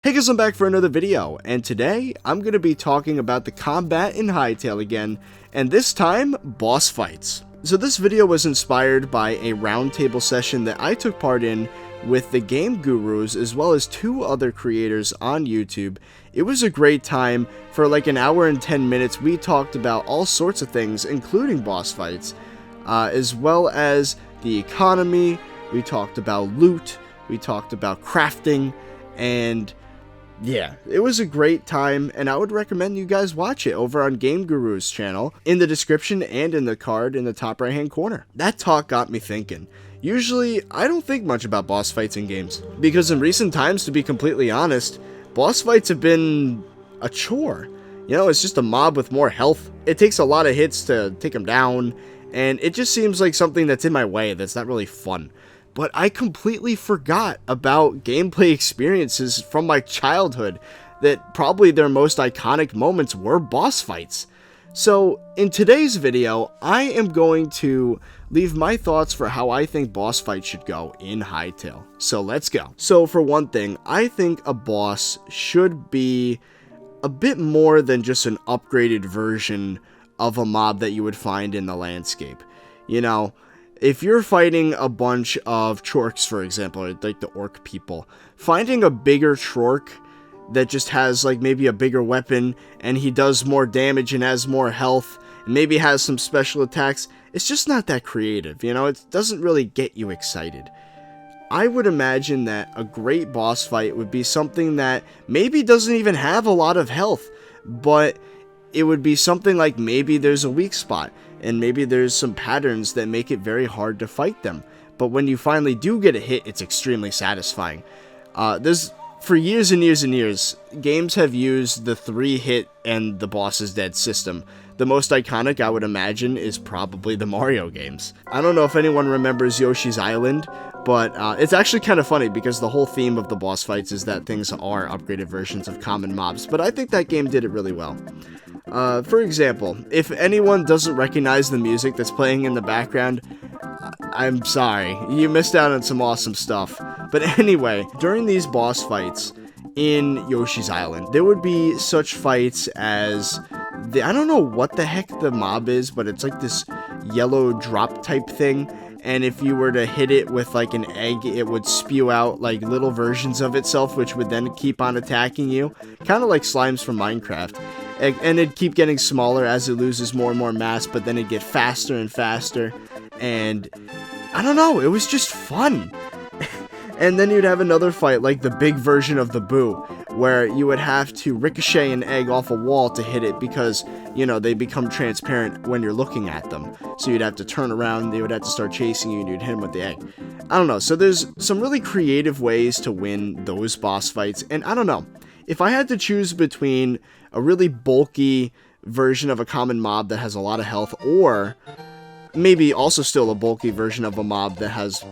Hey guys, I'm back for another video, and today I'm going to be talking about the combat in Hytale again, and this time, boss fights. So this video was inspired by a roundtable session that I took part in with the game gurus as well as two other creators on YouTube. It was a great time. For like an hour and 10 minutes, we talked about all sorts of things, including boss fights, as well as the economy. We talked about loot, we talked about crafting, and yeah, it was a great time, and I would recommend you guys watch it over on Game Guru's channel, in the description and in the card in the top right hand corner. That talk got me thinking. Usually, I don't think much about boss fights in games, because in recent times, to be completely honest, boss fights have been a chore. You know, it's just a mob with more health. It takes a lot of hits to take them down, and it just seems like something that's in my way that's not really fun. But I completely forgot about gameplay experiences from my childhood that probably their most iconic moments were boss fights. So in today's video, I am going to leave my thoughts for how I think boss fights should go in Hytale. So let's go. So for one thing, I think a boss should be a bit more than just an upgraded version of a mob that you would find in the landscape. You know, if you're fighting a bunch of chorks, for example, like the orc people, finding a bigger chork that just has like maybe a bigger weapon and he does more damage and has more health and maybe has some special attacks, it's just not that creative, you know? It doesn't really get you excited. I would imagine that a great boss fight would be something that maybe doesn't even have a lot of health, but it would be something like maybe there's a weak spot, and maybe there's some patterns that make it very hard to fight them. But when you finally do get a hit, it's extremely satisfying. For years and years and years, games have used the 3-hit and the boss is dead system. The most iconic, I would imagine, is probably the Mario games. I don't know if anyone remembers Yoshis Island, but it's actually kind of funny because the whole theme of the boss fights is that things are upgraded versions of common mobs, but I think that game did it really well. For example, if anyone doesn't recognize the music that's playing in the background, I'm sorry, you missed out on some awesome stuff. But anyway, during these boss fights in Yoshi's Island, there would be such fights as I don't know what the heck the mob is, but it's like this yellow drop type thing. And if you were to hit it with like an egg, it would spew out like little versions of itself, which would then keep on attacking you. Kind of like slimes from Minecraft. And it'd keep getting smaller as it loses more and more mass, but then it'd get faster and faster. And I don't know, it was just fun. And then you'd have another fight like the big version of the Boo, where you would have to ricochet an egg off a wall to hit it because, you know, they become transparent when you're looking at them. So you'd have to turn around, they would have to start chasing you, and you'd hit them with the egg. I don't know, so there's some really creative ways to win those boss fights, and I don't know. If I had to choose between a really bulky version of a common mob that has a lot of health, or maybe also still a bulky version of a mob that has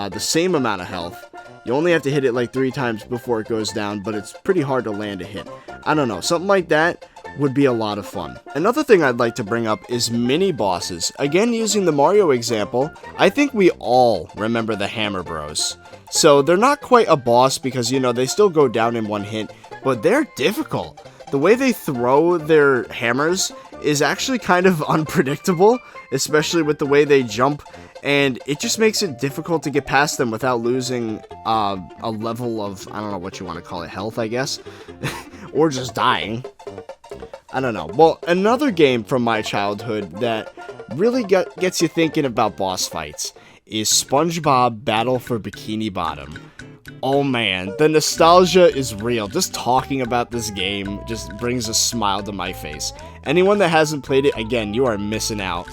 the same amount of health, you only have to hit it like 3 times before it goes down, but it's pretty hard to land a hit. I don't know, something like that would be a lot of fun. Another thing I'd like to bring up is mini bosses. Again, using the Mario example, I think we all remember the Hammer Bros. So they're not quite a boss because, you know, they still go down in one hit, but they're difficult. The way they throw their hammers is actually kind of unpredictable, especially with the way they jump, and it just makes it difficult to get past them without losing a level of, I don't know what you want to call it, health, I guess, or just dying. I don't know. Well, another game from my childhood that really gets you thinking about boss fights is SpongeBob Battle for Bikini Bottom. Oh man, the nostalgia is real. Just talking about this game just brings a smile to my face. Anyone that hasn't played it, again, you are missing out.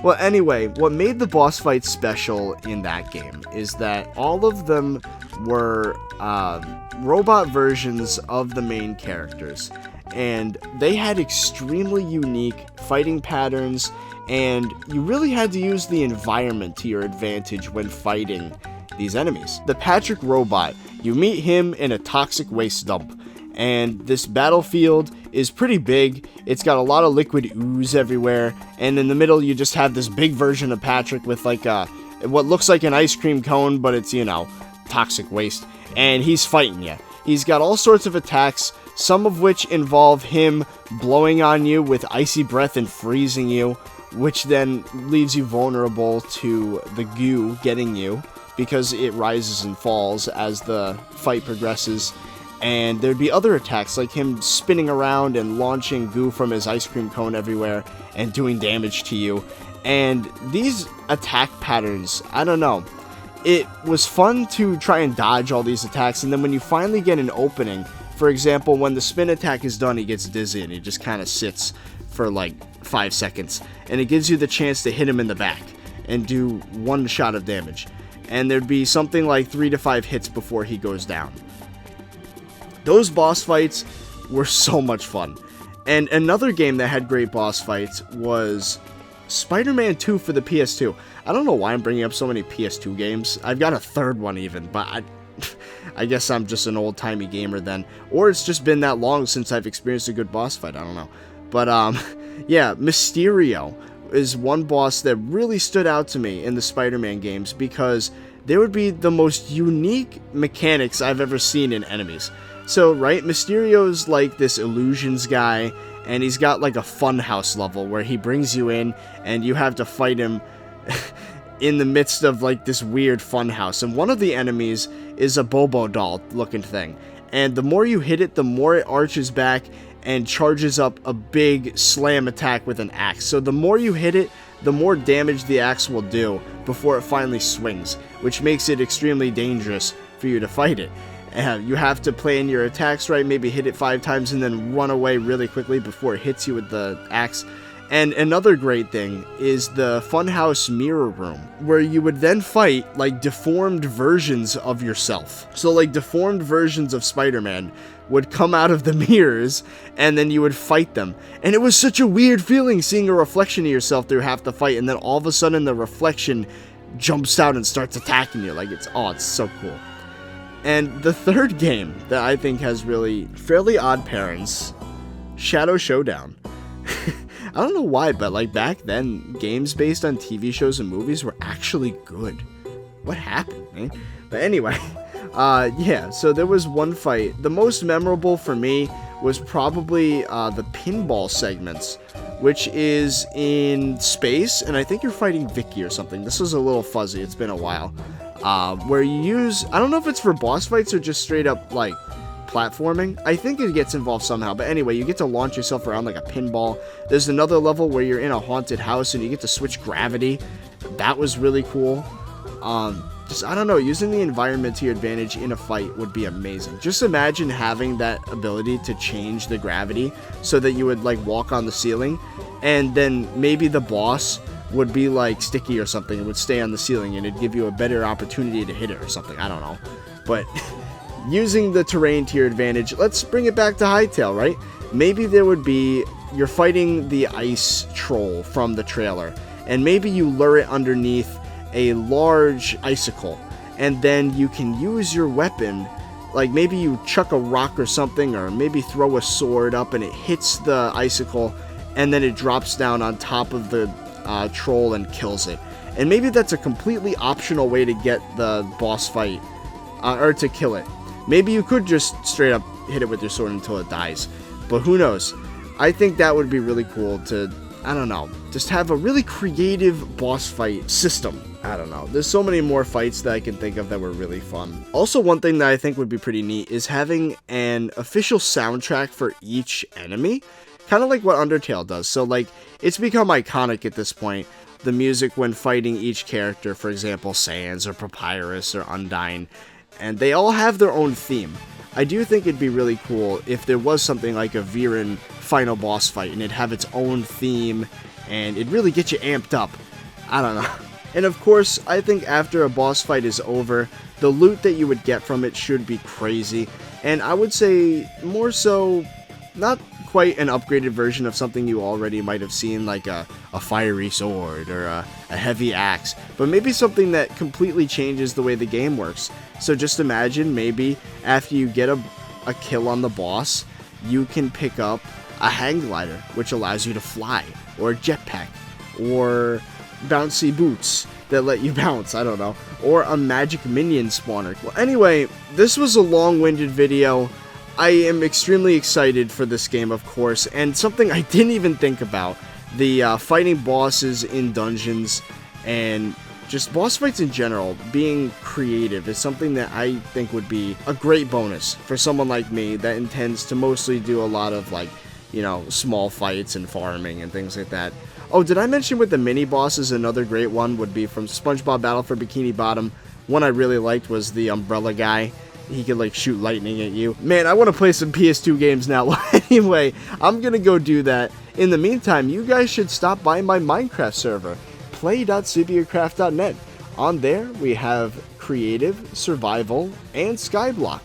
Well, anyway, what made the boss fights special in that game is that all of them were robot versions of the main characters, and they had extremely unique fighting patterns, and you really had to use the environment to your advantage when fighting these enemies. The Patrick robot, you meet him in a toxic waste dump, and this battlefield is pretty big. It's got a lot of liquid ooze everywhere, and in the middle you just have this big version of Patrick with like what looks like an ice cream cone, but it's, you know, toxic waste, and he's fighting you. He's got all sorts of attacks, some of which involve him blowing on you with icy breath and freezing you, which then leaves you vulnerable to the goo getting you, because it rises and falls as the fight progresses. And there'd be other attacks, like him spinning around and launching goo from his ice cream cone everywhere and doing damage to you. And these attack patterns, I don't know. It was fun to try and dodge all these attacks, and then when you finally get an opening, for example, when the spin attack is done, he gets dizzy and he just kind of sits for like 5 seconds, and it gives you the chance to hit him in the back and do one shot of damage. And there'd be something like 3 to 5 hits before he goes down. Those boss fights were so much fun. And another game that had great boss fights was SpiderMan II for the PS2. I don't know why I'm bringing up so many PS2 games. I've got a third one even, but I guess I'm just an old-timey gamer then. Or it's just been that long since I've experienced a good boss fight, I don't know. But, yeah, Mysterio is one boss that really stood out to me in the Spider-Man games because there would be the most unique mechanics I've ever seen in enemies. So, right, Mysterio's like this illusions guy, and he's got like a funhouse level where he brings you in and you have to fight him in the midst of like this weird funhouse. And one of the enemies is a Bobo doll looking thing. And the more you hit it, the more it arches back and charges up a big slam attack with an axe. So the more you hit it, the more damage the axe will do before it finally swings, which makes it extremely dangerous for you to fight it. You have to plan your attacks right, maybe hit it 5 times and then run away really quickly before it hits you with the axe. And another great thing is the Funhouse Mirror Room, where you would then fight like deformed versions of yourself. So like deformed versions of Spider-Man would come out of the mirrors and then you would fight them. And it was such a weird feeling seeing a reflection of yourself through half the fight, and then all of a sudden the reflection jumps out and starts attacking you. Like it's so cool. And the third game that I think has really fairly odd parents, Shadow Showdown. I don't know why, but like back then, games based on TV shows and movies were actually good. What happened, man? But anyway, yeah, so there was one fight. The most memorable for me was probably the pinball segments, which is in space, and I think you're fighting Vicky or something. This is a little fuzzy, it's been a while. Where you use, I don't know if it's for boss fights or just straight up like platforming. I think it gets involved somehow, but anyway, you get to launch yourself around like a pinball. There's another level where you're in a haunted house and you get to switch gravity. That was really cool. Just, I don't know, using the environment to your advantage in a fight would be amazing. Just imagine having that ability to change the gravity so that you would like walk on the ceiling, and then maybe the boss would be like sticky or something. It would stay on the ceiling and it'd give you a better opportunity to hit it or something. I don't know. But using the terrain to your advantage, let's bring it back to Hytale, right? Maybe there would be, you're fighting the ice troll from the trailer, and maybe you lure it underneath a large icicle, and then you can use your weapon, like maybe you chuck a rock or something, or maybe throw a sword up and it hits the icicle, and then it drops down on top of the troll and kills it. And maybe that's a completely optional way to get the boss fight, or to kill it. Maybe you could just straight up hit it with your sword until it dies, but who knows. I think that would be really cool to, I don't know, just have a really creative boss fight system. I don't know. There's so many more fights that I can think of that were really fun. Also, one thing that I think would be pretty neat is having an official soundtrack for each enemy. Kind of like what Undertale does. So, like, it's become iconic at this point. The music when fighting each character, for example, Sans or Papyrus or Undyne. And they all have their own theme. I do think it'd be really cool if there was something like a Viren final boss fight and it'd have its own theme and it'd really get you amped up. I don't know. And of course, I think after a boss fight is over, the loot that you would get from it should be crazy. And I would say more so, not quite an upgraded version of something you already might have seen, like a fiery sword or a heavy axe, but maybe something that completely changes the way the game works. So just imagine maybe after you get a kill on the boss, you can pick up a hang glider, which allows you to fly, or a jetpack, or bouncy boots, that let you bounce, I don't know, or a magic minion spawner. Well, anyway, this was a long-winded video. I am extremely excited for this game, of course, and something I didn't even think about, the fighting bosses in dungeons, and just boss fights in general, being creative is something that I think would be a great bonus for someone like me that intends to mostly do a lot of, like, you know, small fights and farming and things like that. Oh, did I mention with the mini bosses, another great one would be from SpongeBob Battle for Bikini Bottom. One I really liked was the umbrella guy. He could, like, shoot lightning at you. Man, I want to play some PS2 games now. Anyway, I'm gonna go do that. In the meantime, you guys should stop by my Minecraft server, play.supercraft.net. On there, we have creative, survival, and skyblock.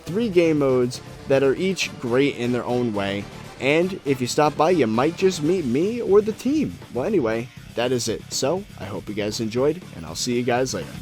3 game modes that are each great in their own way. And if you stop by, you might just meet me or the team. Well, anyway, that is it. So, I hope you guys enjoyed, and I'll see you guys later.